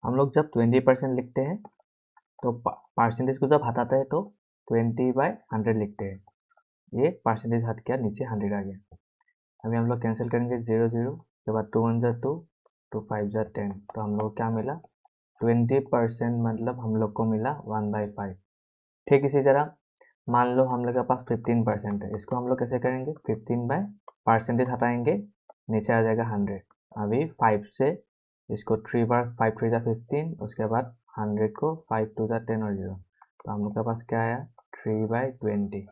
हम लोग जब 20% लिखते हैं तो परसेंटेज को जब हटाते हैं तो 20/100 लिखते हैं। ये परसेंटेज हट गया, नीचे 100 आ गया। अभी हम लोग कैंसिल करेंगे 0 0, उसके बाद 2 1 2, 2 5 10, तो हम लोग को क्या मिला 20%, मतलब हम लोग को मिला 1/5। ठीक इसी तरह मान लो हम लोग के पास 15% है, इसको हम लोग कैसे करेंगे 15 परसेंटेज हटाएंगे, नीचे आ जाएगा 100। अभी 5 से इसको 3 बार 5 3 15, उसके बाद 100 को 5 2 10 और 0, तो हम लोग के पास क्या आया 3/20,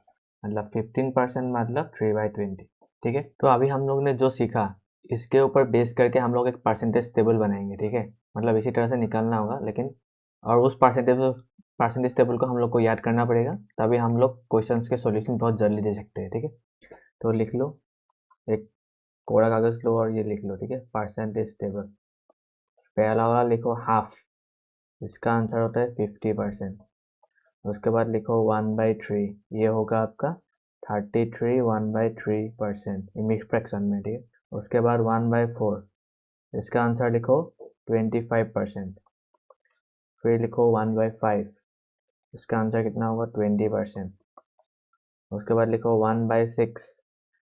मतलब 15% मतलब 3/20। ठीक है, तो अभी हम लोग ने जो सीखा इसके ऊपर बेस करके हम लोग एक परसेंटेज टेबल बनाएंगे। ठीक है, मतलब इसी तरह से निकालना होगा, लेकिन और उस परसेंटेज टेबल को हम लोग को याद करना पड़ेगा, तभी हम लोग क्वेश्चंस के सॉल्यूशन बहुत जल्दी दे सकते हैं। ठीक है, तो लिख लो, एक कोरा कागज लो और ये लिख लो। ठीक है, परसेंटेज टेबल। पहला वाला लिखो हाफ, इसका आंसर होता है 50%। उसके बाद लिखो 1/3, ये होगा आपका 33 1/3%, मिक्स फ्रैक्शन में। ठीक है, उसके बाद 1/4, इसका आंसर लिखो 25%। फिर लिखो 1/5, इसका आंसर कितना होगा 20%। उसके बाद लिखो 1/6,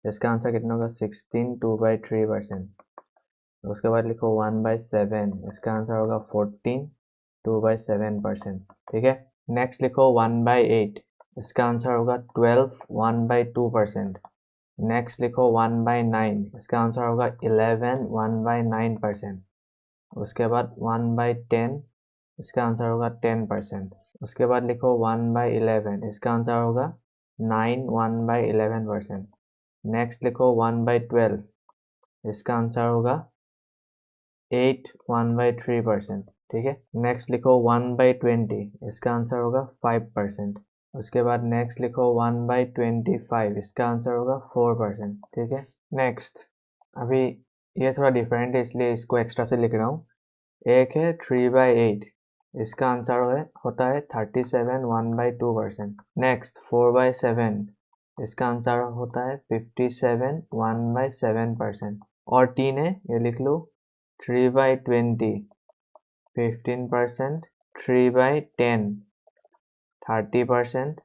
इसका आंसर कितना होगा 16 2/3%। उसके बाद लिखो 1/7, इसका आंसर होगा 14 2/7%। ठीक है, नेक्स्ट लिखो 1/8, इसका आंसर होगा 12 1/2%। नेक्स्ट लिखो 1/9, इसका आंसर होगा 11 1/9%। उसके बाद 1/10, इसका आंसर होगा 10%। उसके बाद लिखो 1/11, इसका आंसर होगा 9 1/11%। नेक्स्ट लिखो 1/12, इसका आंसर होगा 8 1/3%। ठीक है, नेक्स्ट लिखो 1/20, इसका आंसर होगा 5%। उसके बाद नेक्स्ट लिखो 1/25, इसका आंसर होगा 4%। ठीक है, नेक्स्ट अभी ये थोड़ा डिफरेंट है इसलिए इसको एक्स्ट्रा से लिख रहा हूँ। एक है 3/8, इसका आंसर होता है 37 1/2%। नेक्स्ट 4/7, इसका आंसर होता है 57 1/7%। और 3 है, ये लिख लो 3/20 15%, 3/10 30%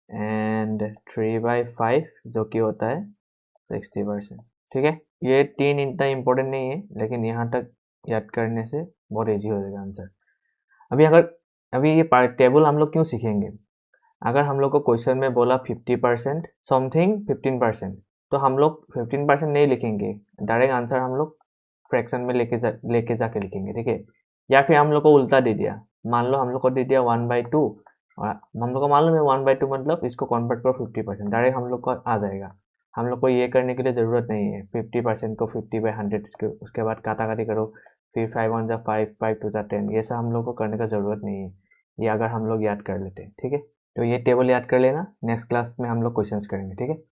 एंड 3/5 जो कि होता है 60%। ठीक है, ये 3 इतना इम्पोर्टेंट नहीं है, लेकिन यहाँ तक याद करने से बहुत ईजी हो जाएगा आंसर। अभी ये टेबल हम लोग क्यों सीखेंगे, अगर हम लोग को क्वेश्चन में बोला 50% समथिंग 15%, तो हम लोग 15% नहीं लिखेंगे, डायरेक्ट आंसर हम लोग फ्रैक्शन में लेके जाके लिखेंगे। ठीक है, या फिर हम लोग को उल्टा दे दिया, मान लो हम लोग को दे दिया 1/2 और हम लोग को मालूम है 1/2 मतलब इसको कन्वर्ट करो 50%, डायरेक्ट हम लोग को आ जाएगा। हम लोग को ये करने के लिए ज़रूरत नहीं है 50% को 50/100, उसके बाद काटा काटी करो, फिर 5 1 5 5 2 10, ये सब हम लोग को करने का ज़रूरत नहीं है, ये अगर हम लोग याद कर लेते हैं। ठीक है, तो ये टेबल याद कर लेना, नेक्स्ट क्लास में हम लोग क्वेश्चंस करेंगे। ठीक है।